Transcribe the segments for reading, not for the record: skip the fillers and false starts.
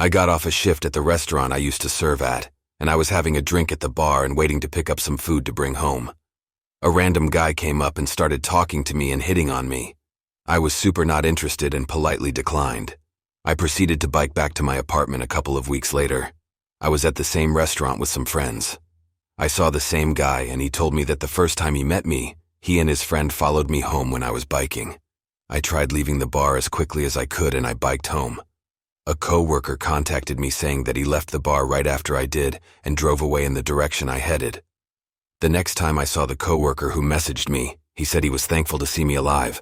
I got off a shift at the restaurant I used to serve at, and I was having a drink at the bar and waiting to pick up some food to bring home. A random guy came up and started talking to me and hitting on me. I was super not interested and politely declined. I proceeded to bike back to my apartment a couple of weeks later. I was at the same restaurant with some friends. I saw the same guy and he told me that the first time he met me, he and his friend followed me home when I was biking. I tried leaving the bar as quickly as I could and I biked home. A co-worker contacted me saying that he left the bar right after I did and drove away in the direction I headed. The next time I saw the co-worker who messaged me, he said he was thankful to see me alive.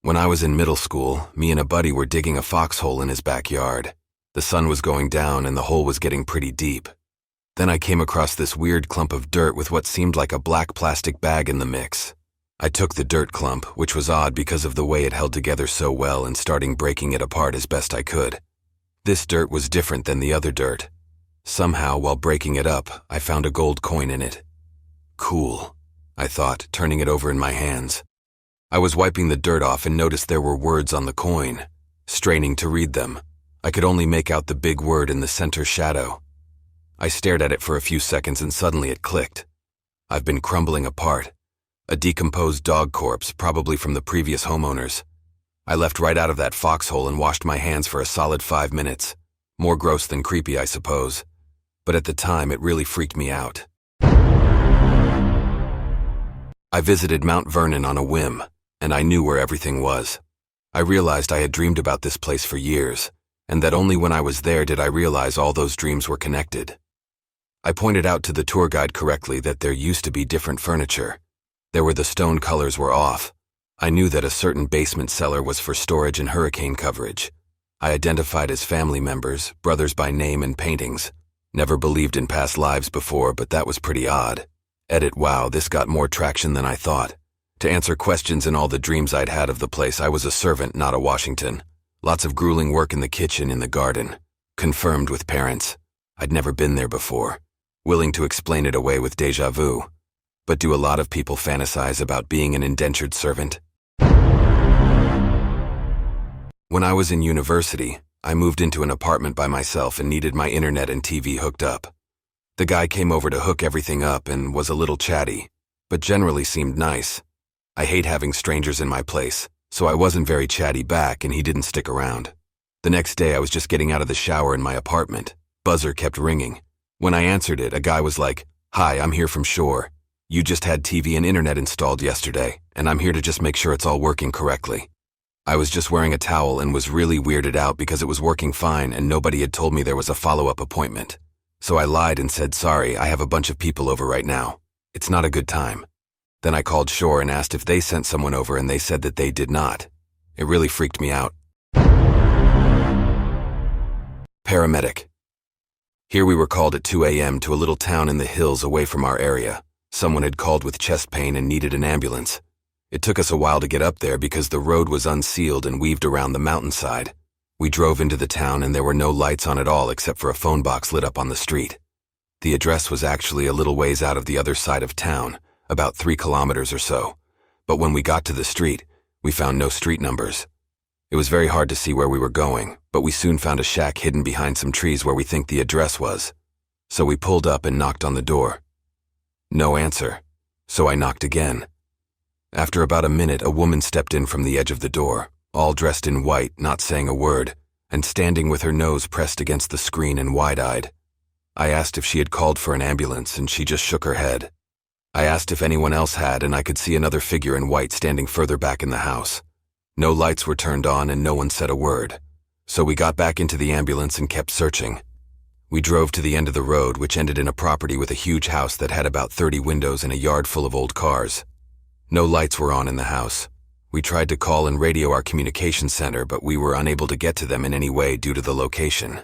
When I was in middle school, me and a buddy were digging a foxhole in his backyard. The sun was going down and the hole was getting pretty deep. Then I came across this weird clump of dirt with what seemed like a black plastic bag in the mix. I took the dirt clump, which was odd because of the way it held together so well, and started breaking it apart as best I could. This dirt was different than the other dirt. Somehow, while breaking it up, I found a gold coin in it. Cool, I thought, turning it over in my hands. I was wiping the dirt off and noticed there were words on the coin. Straining to read them, I could only make out the big word in the center shadow. I stared at it for a few seconds and suddenly it clicked. I've been crumbling apart. A decomposed dog corpse, probably from the previous homeowners. I left right out of that foxhole and washed my hands for a solid 5 minutes. More gross than creepy, I suppose. But at the time, it really freaked me out. I visited Mount Vernon on a whim, and I knew where everything was. I realized I had dreamed about this place for years, and that only when I was there did I realize all those dreams were connected. I pointed out to the tour guide correctly that there used to be different furniture. There were the stone colors were off. I knew that a certain basement cellar was for storage and hurricane coverage. I identified as family members, brothers by name and paintings. Never believed in past lives before, but that was pretty odd. Edit, wow, this got more traction than I thought. To answer questions in all the dreams I'd had of the place, I was a servant, not a Washington. Lots of grueling work in the kitchen, in the garden. Confirmed with parents. I'd never been there before. Willing to explain it away with déjà vu. But do a lot of people fantasize about being an indentured servant? When I was in university, I moved into an apartment by myself and needed my internet and TV hooked up. The guy came over to hook everything up and was a little chatty, but generally seemed nice. I hate having strangers in my place, so I wasn't very chatty back and he didn't stick around. The next day I was just getting out of the shower in my apartment. Buzzer kept ringing. When I answered it, a guy was like, "Hi, I'm here from Shore. You just had TV and internet installed yesterday, and I'm here to just make sure it's all working correctly." I was just wearing a towel and was really weirded out because it was working fine and nobody had told me there was a follow-up appointment. So I lied and said, "Sorry, I have a bunch of people over right now. It's not a good time." Then I called Shore and asked if they sent someone over and they said that they did not. It really freaked me out. Paramedic. Here we were called at 2 a.m. to a little town in the hills away from our area. Someone had called with chest pain and needed an ambulance. It took us a while to get up there because the road was unsealed and weaved around the mountainside. We drove into the town and there were no lights on at all except for a phone box lit up on the street. The address was actually a little ways out of the other side of town, about 3 kilometers or so. But when we got to the street, we found no street numbers. It was very hard to see where we were going, but we soon found a shack hidden behind some trees where we think the address was. So we pulled up and knocked on the door. No answer, so I knocked again. After about a minute, a woman stepped in from the edge of the door, all dressed in white, not saying a word, and standing with her nose pressed against the screen and wide-eyed. I asked if she had called for an ambulance, and she just shook her head. I asked if anyone else had, and I could see another figure in white standing further back in the house. No lights were turned on and no one said a word. So we got back into the ambulance and kept searching. We drove to the end of the road, which ended in a property with a huge house that had about 30 windows and a yard full of old cars. No lights were on in the house. We tried to call and radio our communication center, but we were unable to get to them in any way due to the location.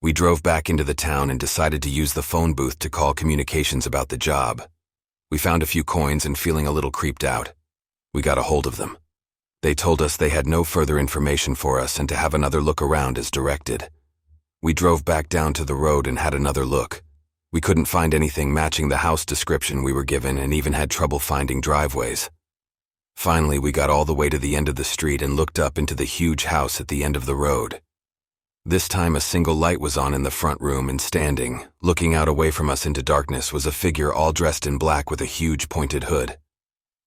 We drove back into the town and decided to use the phone booth to call communications about the job. We found a few coins and feeling a little creeped out. We got a hold of them. They told us they had no further information for us and to have another look around as directed. We drove back down to the road and had another look. We couldn't find anything matching the house description we were given and even had trouble finding driveways. Finally, we got all the way to the end of the street and looked up into the huge house at the end of the road. This time a single light was on in the front room, and standing, looking out away from us into darkness, was a figure all dressed in black with a huge pointed hood.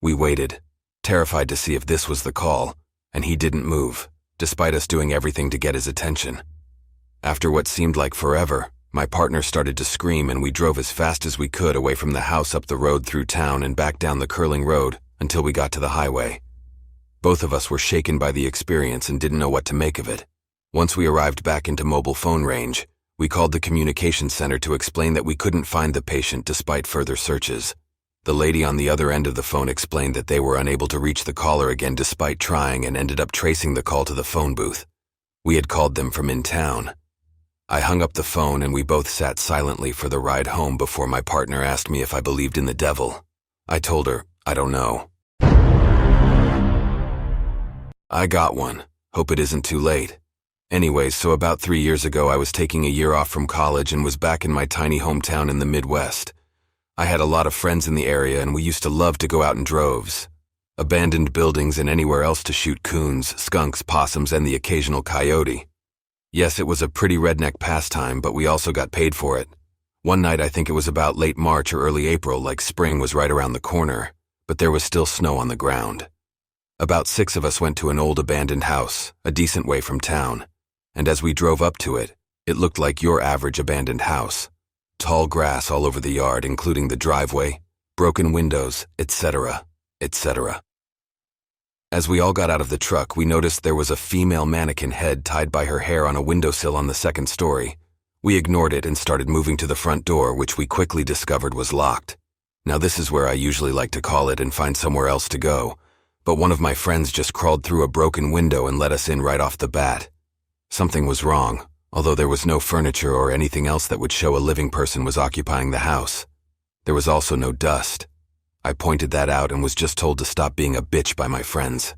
We waited, terrified to see if this was the call, and he didn't move, despite us doing everything to get his attention. After what seemed like forever, my partner started to scream, and we drove as fast as we could away from the house, up the road through town and back down the curling road until we got to the highway. Both of us were shaken by the experience and didn't know what to make of it. Once we arrived back into mobile phone range, we called the communications center to explain that we couldn't find the patient despite further searches. The lady on the other end of the phone explained that they were unable to reach the caller again despite trying, and ended up tracing the call to the phone booth. We had called them from in town. I hung up the phone and we both sat silently for the ride home before my partner asked me if I believed in the devil. I told her, I don't know. I got one. Hope it isn't too late. Anyways, so about 3 years ago I was taking a year off from college and was back in my tiny hometown in the Midwest. I had a lot of friends in the area and we used to love to go out in droves. Abandoned buildings and anywhere else to shoot coons, skunks, possums, and the occasional coyote. Yes, it was a pretty redneck pastime, but we also got paid for it. One night, I think it was about late March or early April, like spring was right around the corner, but there was still snow on the ground. About 6 of us went to an old abandoned house, a decent way from town, and as we drove up to it, it looked like your average abandoned house. Tall grass all over the yard, including the driveway, broken windows, etc., etc. As we all got out of the truck, we noticed there was a female mannequin head tied by her hair on a windowsill on the 2nd story. We ignored it and started moving to the front door, which we quickly discovered was locked. Now this is where I usually like to call it and find somewhere else to go, but one of my friends just crawled through a broken window and let us in right off the bat. Something was wrong, although there was no furniture or anything else that would show a living person was occupying the house. There was also no dust. I pointed that out and was just told to stop being a bitch by my friends.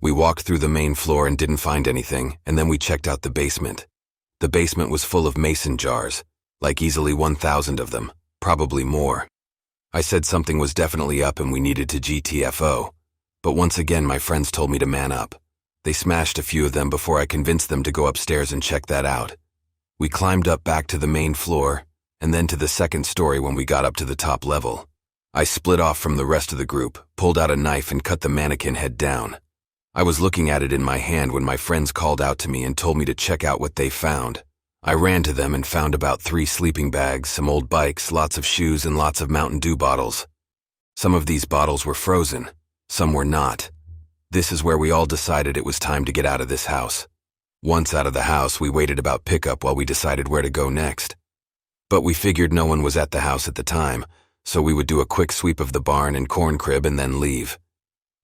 We walked through the main floor and didn't find anything, and then we checked out the basement. The basement was full of mason jars, like easily 1,000 of them, probably more. I said something was definitely up and we needed to GTFO, but once again my friends told me to man up. They smashed a few of them before I convinced them to go upstairs and check that out. We climbed up back to the main floor, and then to the 2nd story when we got up to the top level. I split off from the rest of the group, pulled out a knife and cut the mannequin head down. I was looking at it in my hand when my friends called out to me and told me to check out what they found. I ran to them and found about 3 sleeping bags, some old bikes, lots of shoes, and lots of Mountain Dew bottles. Some of these bottles were frozen, some were not. This is where we all decided it was time to get out of this house. Once out of the house, we waited about pickup while we decided where to go next. But we figured no one was at the house at the time, so we would do a quick sweep of the barn and corn crib and then leave.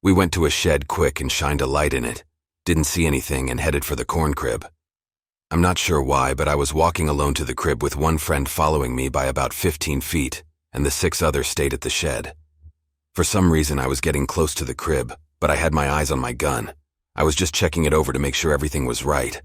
We went to a shed quick and shined a light in it, didn't see anything, and headed for the corn crib. I'm not sure why, but I was walking alone to the crib with one friend following me by about 15 feet, and the 6 others stayed at the shed. For some reason I was getting close to the crib, but I had my eyes on my gun. I was just checking it over to make sure everything was right.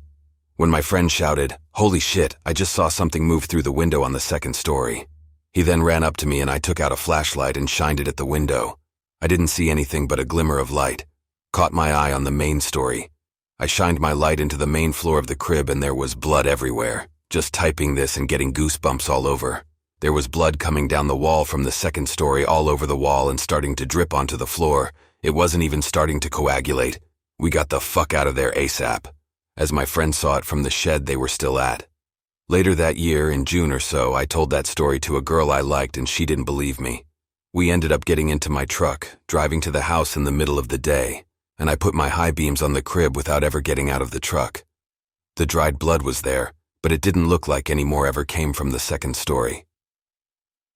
When my friend shouted, "Holy shit, I just saw something move through the window on the 2nd story." He then ran up to me and I took out a flashlight and shined it at the window. I didn't see anything but a glimmer of light. Caught my eye on the main story. I shined my light into the main floor of the crib and there was blood everywhere. Just typing this and getting goosebumps all over. There was blood coming down the wall from the 2nd story all over the wall and starting to drip onto the floor. It wasn't even starting to coagulate. We got the fuck out of there ASAP. As my friends saw it from the shed they were still at. Later that year, in June or so, I told that story to a girl I liked and she didn't believe me. We ended up getting into my truck, driving to the house in the middle of the day, and I put my high beams on the crib without ever getting out of the truck. The dried blood was there, but it didn't look like any more ever came from the 2nd story.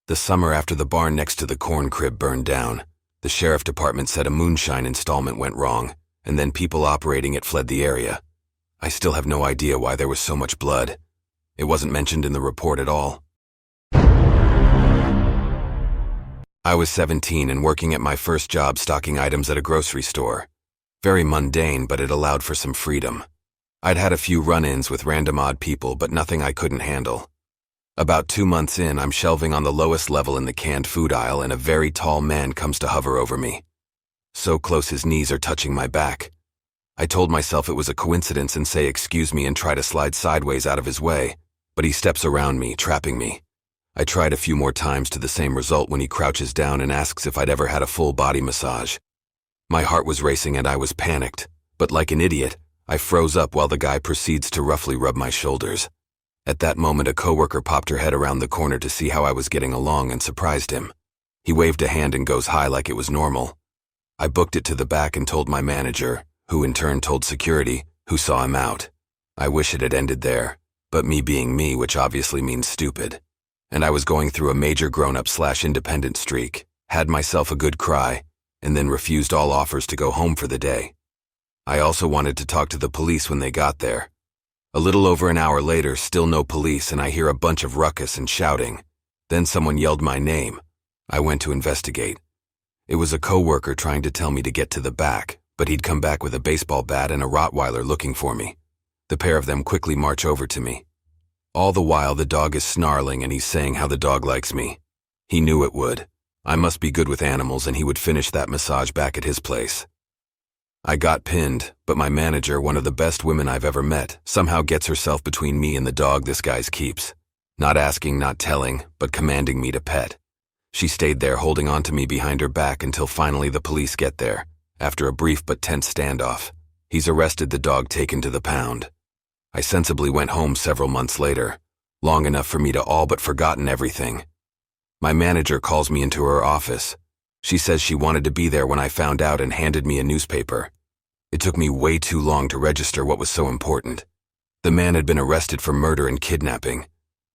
The summer after the barn next to the corn crib burned down, the sheriff department said a moonshine installment went wrong, and then people operating it fled the area. I still have no idea why there was so much blood. It wasn't mentioned in the report at all. I was 17 and working at my first job stocking items at a grocery store. Very mundane, but it allowed for some freedom. I'd had a few run-ins with random odd people, but nothing I couldn't handle. About 2 months in, I'm shelving on the lowest level in the canned food aisle and a very tall man comes to hover over me. so close his knees are touching my back. I told myself it was a coincidence and say excuse me and try to slide sideways out of his way, but he steps around me, trapping me. I tried a few more times to the same result when he crouches down and asks if I'd ever had a full body massage. My heart was racing and I was panicked, but like an idiot, I froze up while the guy proceeds to roughly rub my shoulders. At that moment, a coworker popped her head around the corner to see how I was getting along and surprised him. He waved a hand and goes hi like it was normal. I booked it to the back and told my manager, who in turn told security, who saw him out. I wish it had ended there, but me being me, which obviously means stupid. And I was going through a major grown-up/independent streak, had myself a good cry, and then refused all offers to go home for the day. I also wanted to talk to the police when they got there. A little over an hour later, still no police, and I hear a bunch of ruckus and shouting. Then someone yelled my name. I went to investigate. It was a coworker trying to tell me to get to the back, but he'd come back with a baseball bat and a Rottweiler looking for me. The pair of them quickly march over to me. All the while, the dog is snarling and he's saying how the dog likes me. He knew it would. I must be good with animals and he would finish that massage back at his place. I got pinned, but my manager, one of the best women I've ever met, somehow gets herself between me and the dog this guy's keeps. Not asking, not telling, but commanding me to pet. She stayed there holding on to me behind her back until finally the police get there. After a brief but tense standoff, he's arrested, the dog taken to the pound. I sensibly went home several months later, long enough for me to all but forgotten everything. My manager calls me into her office. She says she wanted to be there when I found out and handed me a newspaper. It took me way too long to register what was so important. The man had been arrested for murder and kidnapping.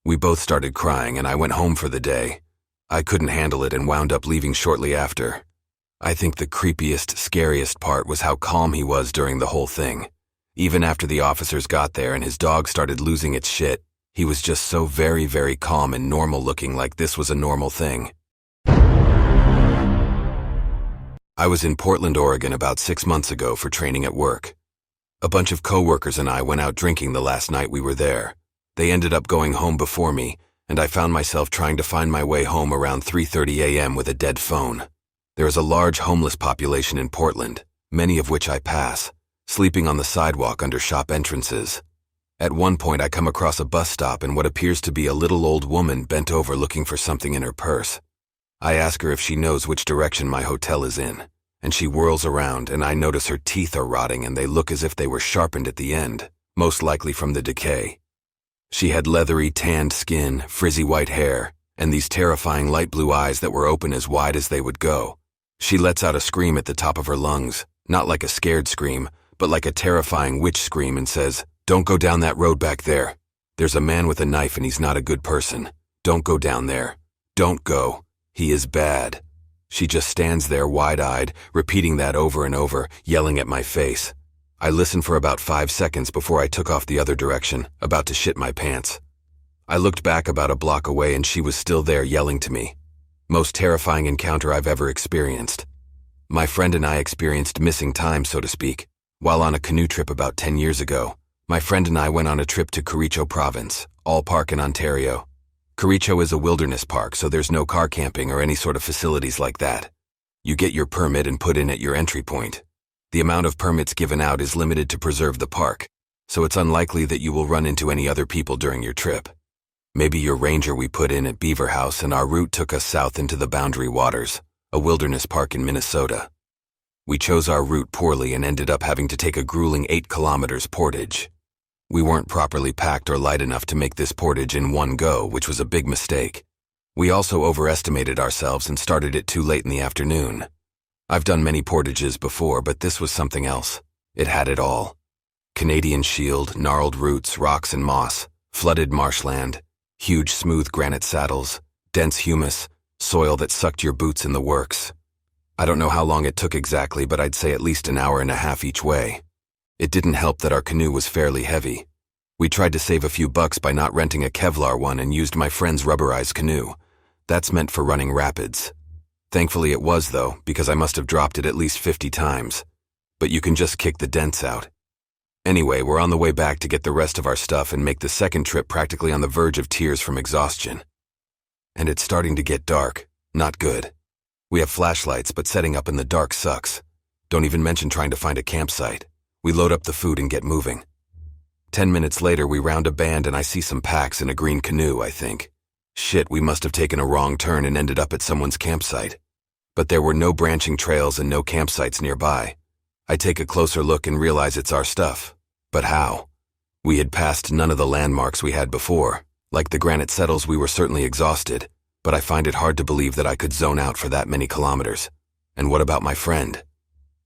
We both started crying and I went home for the day. I couldn't handle it and wound up leaving shortly after. I think the creepiest, scariest part was how calm he was during the whole thing. Even after the officers got there and his dog started losing its shit, he was just so very, very calm and normal looking, like this was a normal thing. I was in Portland, Oregon about 6 months ago for training at work. A bunch of coworkers and I went out drinking the last night we were there. They ended up going home before me, and I found myself trying to find my way home around 3:30 a.m. with a dead phone. There is a large homeless population in Portland, many of which I pass, sleeping on the sidewalk under shop entrances. At one point I come across a bus stop and what appears to be a little old woman bent over looking for something in her purse. I ask her if she knows which direction my hotel is in, and she whirls around and I notice her teeth are rotting and they look as if they were sharpened at the end, most likely from the decay. She had leathery, tanned skin, frizzy white hair, and these terrifying light blue eyes that were open as wide as they would go. She lets out a scream at the top of her lungs, not like a scared scream, but like a terrifying witch scream, and says, "Don't go down that road back there. There's a man with a knife and he's not a good person. Don't go down there. Don't go. He is bad." She just stands there wide-eyed, repeating that over and over, yelling at my face. I listened for about 5 seconds before I took off the other direction, about to shit my pants. I looked back about a block away and she was still there yelling to me. Most terrifying encounter I've ever experienced. My friend and I experienced missing time, so to speak, while on a canoe trip about 10 years ago. My friend and I went on a trip to Caricho Province, All Park in Ontario. Caricho is a wilderness park, so there's no car camping or any sort of facilities like that. You get your permit and put in at your entry point. The amount of permits given out is limited to preserve the park, so it's unlikely that you will run into any other people during your trip. Maybe your ranger we put in at Beaver House, and our route took us south into the Boundary Waters, a wilderness park in Minnesota. We chose our route poorly and ended up having to take a grueling 8 kilometers portage. We weren't properly packed or light enough to make this portage in one go, which was a big mistake. We also overestimated ourselves and started it too late in the afternoon. I've done many portages before, but this was something else. It had it all. Canadian shield, gnarled roots, rocks and moss, flooded marshland, huge smooth granite saddles, dense humus, soil that sucked your boots in the works. I don't know how long it took exactly, but I'd say at least an hour and a half each way. It didn't help that our canoe was fairly heavy. We tried to save a few bucks by not renting a Kevlar one and used my friend's rubberized canoe. That's meant for running rapids. Thankfully it was, though, because I must have dropped it at least 50 times. But you can just kick the dents out. Anyway, we're on the way back to get the rest of our stuff and make the second trip practically on the verge of tears from exhaustion. And it's starting to get dark. Not good. We have flashlights, but setting up in the dark sucks. Don't even mention trying to find a campsite. We load up the food and get moving. 10 minutes later, we round a bend and I see some packs in a green canoe, I think. Shit, we must have taken a wrong turn and ended up at someone's campsite. But there were no branching trails and no campsites nearby. I take a closer look and realize it's our stuff. But how? We had passed none of the landmarks we had before. Like the granite settles, we were certainly exhausted, but I find it hard to believe that I could zone out for that many kilometers. And what about my friend?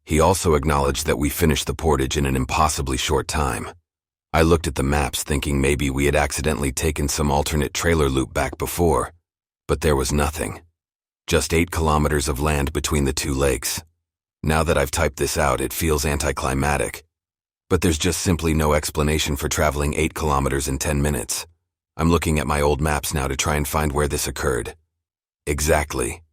He also acknowledged that we finished the portage in an impossibly short time. I looked at the maps thinking maybe we had accidentally taken some alternate trailer loop back before, but there was nothing. Just 8 kilometers of land between the two lakes. Now that I've typed this out, it feels anticlimactic. But there's just simply no explanation for traveling 8 kilometers in 10 minutes. I'm looking at my old maps now to try and find where this occurred. Exactly.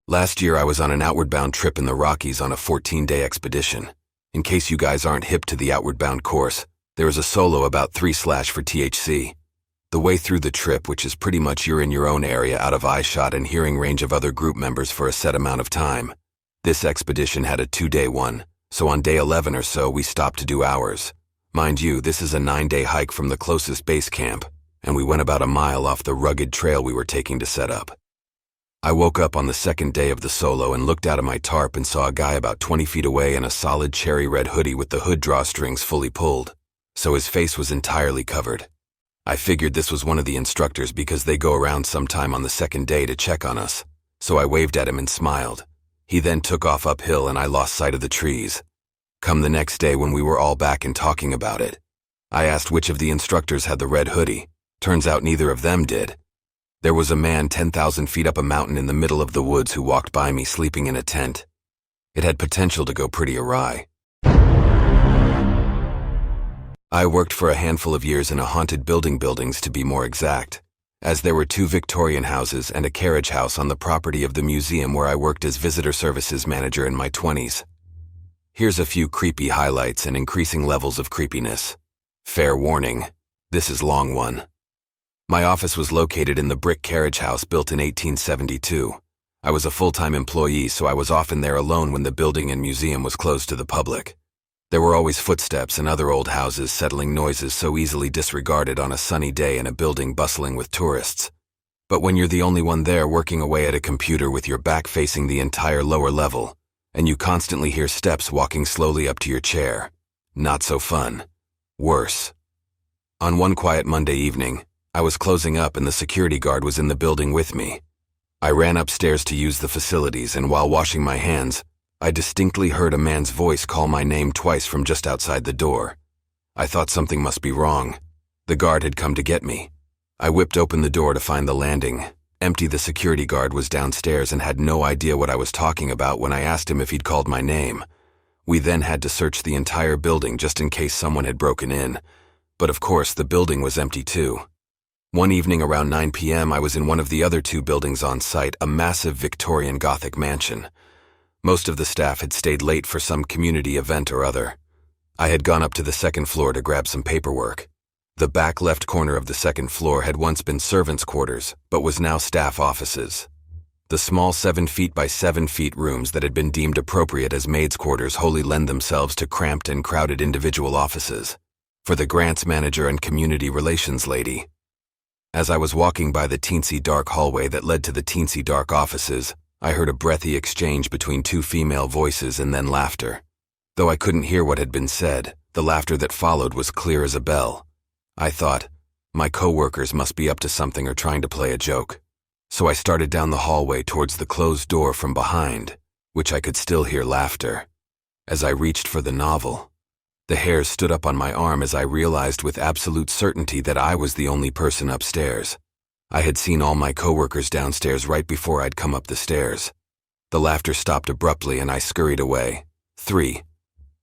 Last year I was on an outward-bound trip in the Rockies on a 14-day expedition. In case you guys aren't hip to the outward-bound course, there is a solo about 3/ for THC. The way through the trip, which is pretty much you're in your own area out of eyeshot and hearing range of other group members for a set amount of time. This expedition had a 2-day one, so on day 11 or so we stopped to do hours. Mind you, this is a 9-day hike from the closest base camp, and we went about a mile off the rugged trail we were taking to set up. I woke up on the second day of the solo and looked out of my tarp and saw a guy about 20 feet away in a solid cherry red hoodie with the hood drawstrings fully pulled, so his face was entirely covered. I figured this was one of the instructors because they go around sometime on the second day to check on us, so I waved at him and smiled. He then took off uphill and I lost sight of the trees. Come the next day when we were all back and talking about it, I asked which of the instructors had the red hoodie. Turns out neither of them did. There was a man 10,000 feet up a mountain in the middle of the woods who walked by me sleeping in a tent. It had potential to go pretty awry. I worked for a handful of years in a haunted buildings to be more exact, as there were 2 Victorian houses and a carriage house on the property of the museum where I worked as visitor services manager in my 20s. Here's a few creepy highlights and increasing levels of creepiness. Fair warning, this is long one. My office was located in the brick carriage house built in 1872. I was a full-time employee, so I was often there alone when the building and museum was closed to the public. There were always footsteps and other old houses settling noises so easily disregarded on a sunny day in a building bustling with tourists. But when you're the only one there working away at a computer with your back facing the entire lower level, and you constantly hear steps walking slowly up to your chair, not so fun. Worse. On one quiet Monday evening, I was closing up and the security guard was in the building with me. I ran upstairs to use the facilities, and while washing my hands, I distinctly heard a man's voice call my name twice from just outside the door. I thought something must be wrong. The guard had come to get me. I whipped open the door to find the landing. Empty. The security guard was downstairs and had no idea what I was talking about when I asked him if he'd called my name. We then had to search the entire building just in case someone had broken in. But of course, the building was empty too. One evening around 9 p.m., I was in one of the other 2 buildings on site, a massive Victorian Gothic mansion. Most of the staff had stayed late for some community event or other. I had gone up to the second floor to grab some paperwork. The back left corner of the second floor had once been servants' quarters, but was now staff offices. The small 7 feet by 7 feet rooms that had been deemed appropriate as maids' quarters wholly lend themselves to cramped and crowded individual offices, for the grants manager and community relations lady. As I was walking by the teensy dark hallway that led to the teensy dark offices, I heard a breathy exchange between 2 female voices and then laughter. Though I couldn't hear what had been said, the laughter that followed was clear as a bell. I thought, my co-workers must be up to something or trying to play a joke. So I started down the hallway towards the closed door from behind, which I could still hear laughter. As I reached for the novel, the hairs stood up on my arm as I realized with absolute certainty that I was the only person upstairs. I had seen all my coworkers downstairs right before I'd come up the stairs. The laughter stopped abruptly and I scurried away. 3.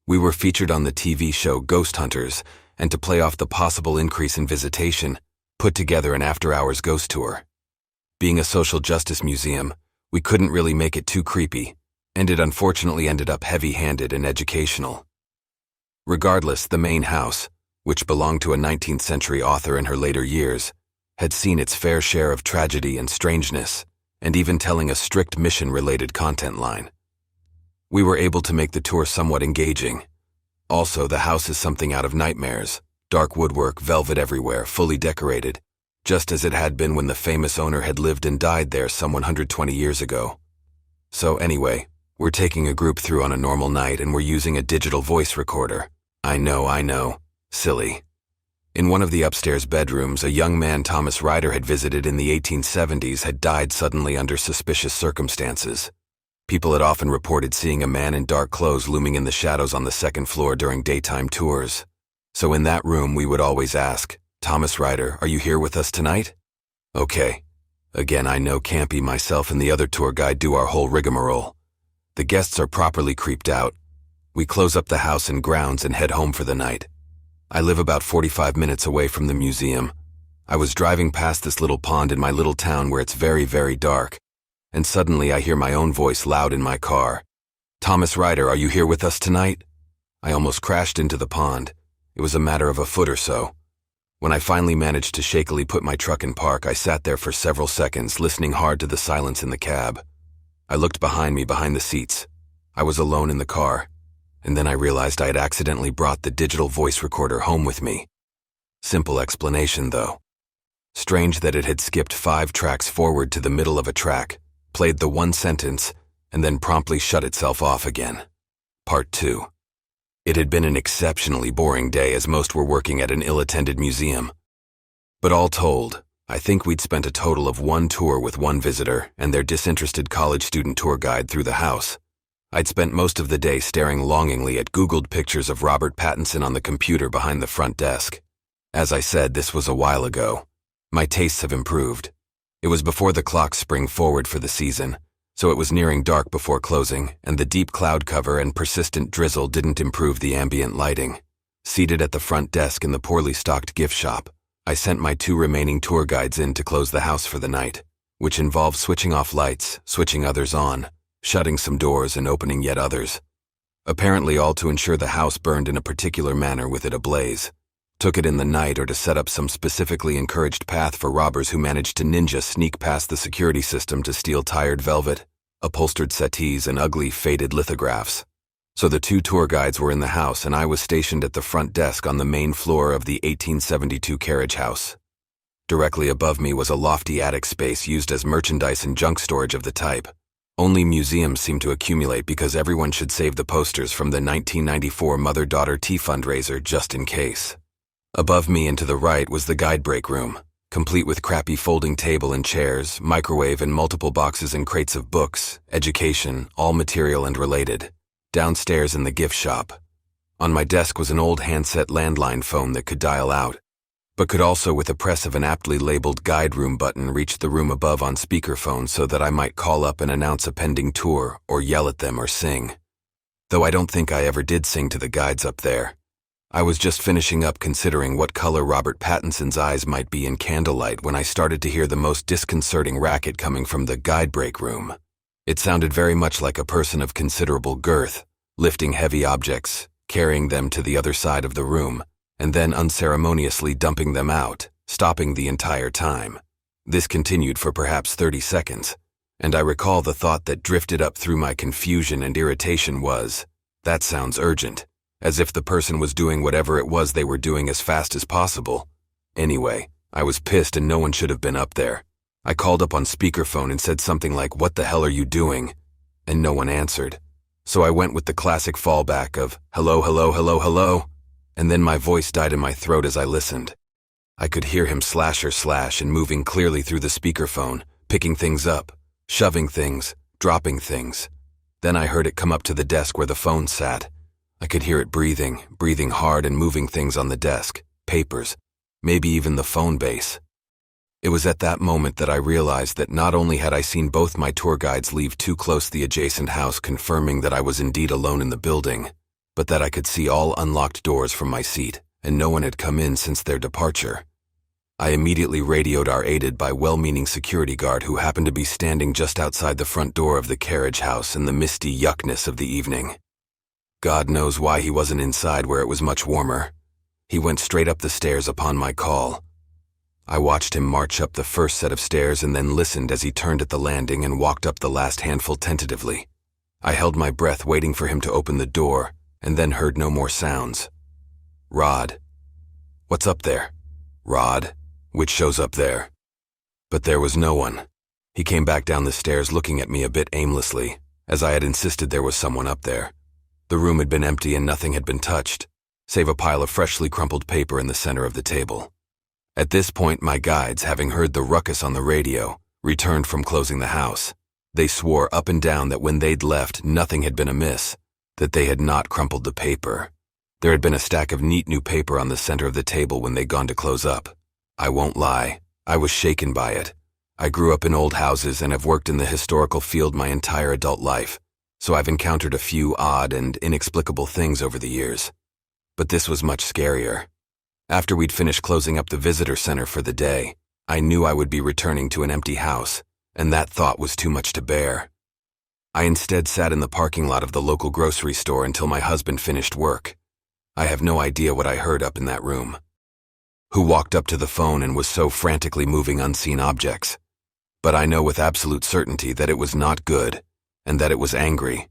We were featured on the TV show Ghost Hunters, and to play off the possible increase in visitation, put together an after-hours ghost tour. Being a social justice museum, we couldn't really make it too creepy, and it unfortunately ended up heavy-handed and educational. Regardless, the main house, which belonged to a 19th century author in her later years, had seen its fair share of tragedy and strangeness, and even telling a strict mission-related content line. We were able to make the tour somewhat engaging. Also, the house is something out of nightmares. Dark woodwork, velvet everywhere, fully decorated, just as it had been when the famous owner had lived and died there some 120 years ago. So anyway, we're taking a group through on a normal night and we're using a digital voice recorder. I know. Silly. In one of the upstairs bedrooms, a young man Thomas Ryder had visited in the 1870s had died suddenly under suspicious circumstances. People had often reported seeing a man in dark clothes looming in the shadows on the second floor during daytime tours. So in that room, we would always ask, "Thomas Ryder, are you here with us tonight?" Okay. Again, I know Campy, myself, and the other tour guide do our whole rigmarole. The guests are properly creeped out. We close up the house and grounds and head home for the night. I live about 45 minutes away from the museum. I was driving past this little pond in my little town where it's very, very dark, and suddenly I hear my own voice loud in my car. "Thomas Ryder, are you here with us tonight?" I almost crashed into the pond. It was a matter of a foot or so. When I finally managed to shakily put my truck in park, I sat there for several seconds, listening hard to the silence in the cab. I looked behind me, behind the seats. I was alone in the car, and then I realized I had accidentally brought the digital voice recorder home with me. Simple explanation, though. Strange that it had skipped 5 tracks forward to the middle of a track, played the one sentence, and then promptly shut itself off again. Part 2. It had been an exceptionally boring day as most were working at an ill-attended museum. But all told, I think we'd spent a total of 1 tour with 1 visitor and their disinterested college student tour guide through the house. I'd spent most of the day staring longingly at Googled pictures of Robert Pattinson on the computer behind the front desk. As I said, this was a while ago. My tastes have improved. It was before the clocks spring forward for the season, so it was nearing dark before closing, and the deep cloud cover and persistent drizzle didn't improve the ambient lighting. Seated at the front desk in the poorly stocked gift shop, I sent my 2 remaining tour guides in to close the house for the night, which involved switching off lights, switching others on, shutting some doors and opening yet others. Apparently all to ensure the house burned in a particular manner with it ablaze. Took it in the night or to set up some specifically encouraged path for robbers who managed to ninja sneak past the security system to steal tired velvet, upholstered settees, and ugly faded lithographs. So the 2 tour guides were in the house and I was stationed at the front desk on the main floor of the 1872 carriage house. Directly above me was a lofty attic space used as merchandise and junk storage of the type. Only museums seem to accumulate because everyone should save the posters from the 1994 Mother-Daughter Tea fundraiser just in case. Above me and to the right was the guide break room, complete with crappy folding table and chairs, microwave and multiple boxes and crates of books, education, all material and related. Downstairs in the gift shop. On my desk was an old handset landline phone that could dial out, but could also with a press of an aptly labeled guide room button reach the room above on speakerphone so that I might call up and announce a pending tour or yell at them or sing. Though I don't think I ever did sing to the guides up there. I was just finishing up considering what color Robert Pattinson's eyes might be in candlelight when I started to hear the most disconcerting racket coming from the guide break room. It sounded very much like a person of considerable girth, lifting heavy objects, carrying them to the other side of the room, and then unceremoniously dumping them out, stopping the entire time. This continued for perhaps 30 seconds, and I recall the thought that drifted up through my confusion and irritation was, that sounds urgent. As if the person was doing whatever it was they were doing as fast as possible. Anyway, I was pissed and no one should have been up there. I called up on speakerphone and said something like, "What the hell are you doing?" And no one answered. So I went with the classic fallback of, "Hello, hello, hello, hello," and then my voice died in my throat as I listened. I could hear him slash and moving clearly through the speakerphone, picking things up, shoving things, dropping things. Then I heard it come up to the desk where the phone sat. I could hear it breathing hard and moving things on the desk, papers, maybe even the phone base. It was at that moment that I realized that not only had I seen both my tour guides leave too close the adjacent house confirming that I was indeed alone in the building, but that I could see all unlocked doors from my seat and no one had come in since their departure. I immediately radioed our aided by well-meaning security guard who happened to be standing just outside the front door of the carriage house in the misty yuckness of the evening. God knows why he wasn't inside where it was much warmer. He went straight up the stairs upon my call. I watched him march up the first set of stairs and then listened as he turned at the landing and walked up the last handful tentatively. I held my breath waiting for him to open the door and then heard no more sounds. Rod. What's up there? Rod. Which shows up there? But there was no one. He came back down the stairs looking at me a bit aimlessly, as I had insisted there was someone up there. The room had been empty and nothing had been touched, save a pile of freshly crumpled paper in the center of the table. At this point, my guides, having heard the ruckus on the radio, returned from closing the house. They swore up and down that when they'd left, nothing had been amiss, that they had not crumpled the paper. There had been a stack of neat new paper on the center of the table when they'd gone to close up. I won't lie, I was shaken by it. I grew up in old houses and have worked in the historical field my entire adult life, so I've encountered a few odd and inexplicable things over the years. But this was much scarier. After we'd finished closing up the visitor center for the day, I knew I would be returning to an empty house, and that thought was too much to bear. I instead sat in the parking lot of the local grocery store until my husband finished work. I have no idea what I heard up in that room. Who walked up to the phone and was so frantically moving unseen objects? But I know with absolute certainty that it was not good, and that it was angry.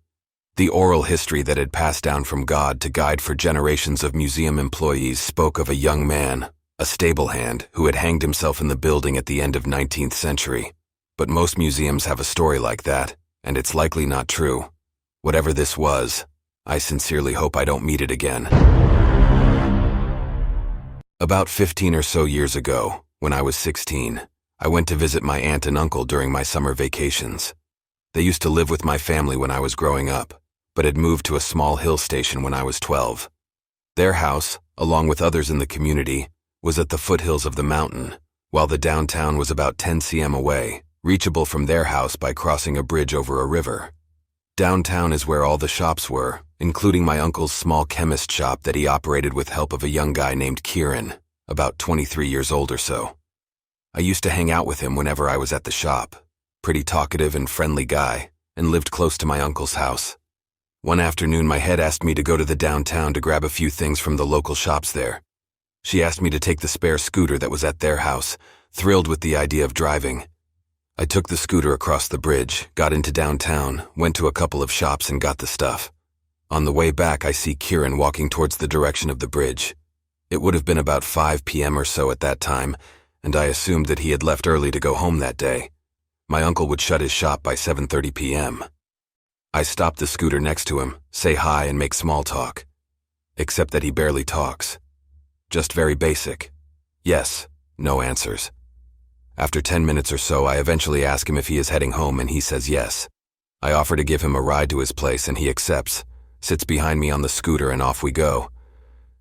The oral history that had passed down from God to guide for generations of museum employees spoke of a young man, a stable hand, who had hanged himself in the building at the end of 19th century. But most museums have a story like that, and it's likely not true. Whatever this was, I sincerely hope I don't meet it again. About 15 or so years ago, when I was 16, I went to visit my aunt and uncle during my summer vacations. They used to live with my family when I was growing up, but had moved to a small hill station when I was 12. Their house, along with others in the community, was at the foothills of the mountain, while the downtown was about 10 cm away, reachable from their house by crossing a bridge over a river. Downtown is where all the shops were, including my uncle's small chemist shop that he operated with help of a young guy named Kieran, about 23 years old or so. I used to hang out with him whenever I was at the shop. Pretty talkative and friendly guy, and lived close to my uncle's house. One afternoon, my head asked me to go to the downtown to grab a few things from the local shops there. She asked me to take the spare scooter that was at their house, thrilled with the idea of driving. I took the scooter across the bridge, got into downtown, went to a couple of shops and got the stuff. On the way back, I see Kieran walking towards the direction of the bridge. It would have been about 5 p.m. or so at that time, and I assumed that he had left early to go home that day. My uncle would shut his shop by 7:30 p.m. I stop the scooter next to him, say hi and make small talk. Except that he barely talks. Just very basic. Yes, no answers. After 10 minutes or so, I eventually ask him if he is heading home and he says yes. I offer to give him a ride to his place and he accepts, sits behind me on the scooter and off we go.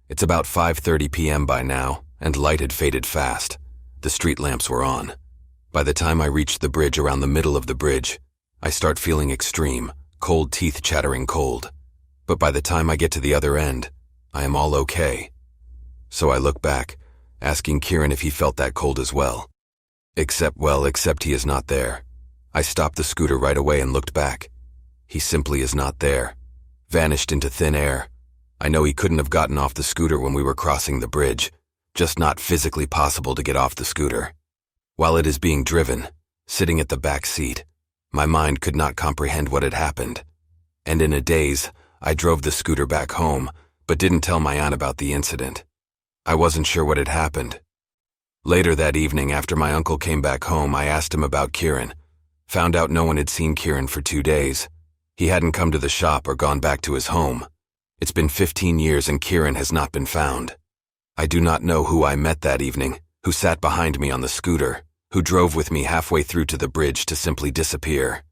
It's about 5:30 p.m. by now, and light had faded fast. The street lamps were on. By the time I reached the bridge around the middle of the bridge, I start feeling extreme, cold teeth chattering cold. But by the time I get to the other end, I am all okay. So I look back, asking Kieran if he felt that cold as well. Except he is not there. I stopped the scooter right away and looked back. He simply is not there. Vanished into thin air. I know he couldn't have gotten off the scooter when we were crossing the bridge. Just not physically possible to get off the scooter. While it is being driven, sitting at the back seat, my mind could not comprehend what had happened. And in a daze, I drove the scooter back home, but didn't tell my aunt about the incident. I wasn't sure what had happened. Later that evening, after my uncle came back home, I asked him about Kieran. Found out no one had seen Kieran for 2 days. He hadn't come to the shop or gone back to his home. It's been 15 years and Kieran has not been found. I do not know who I met that evening, who sat behind me on the scooter, who drove with me halfway through to the bridge to simply disappear.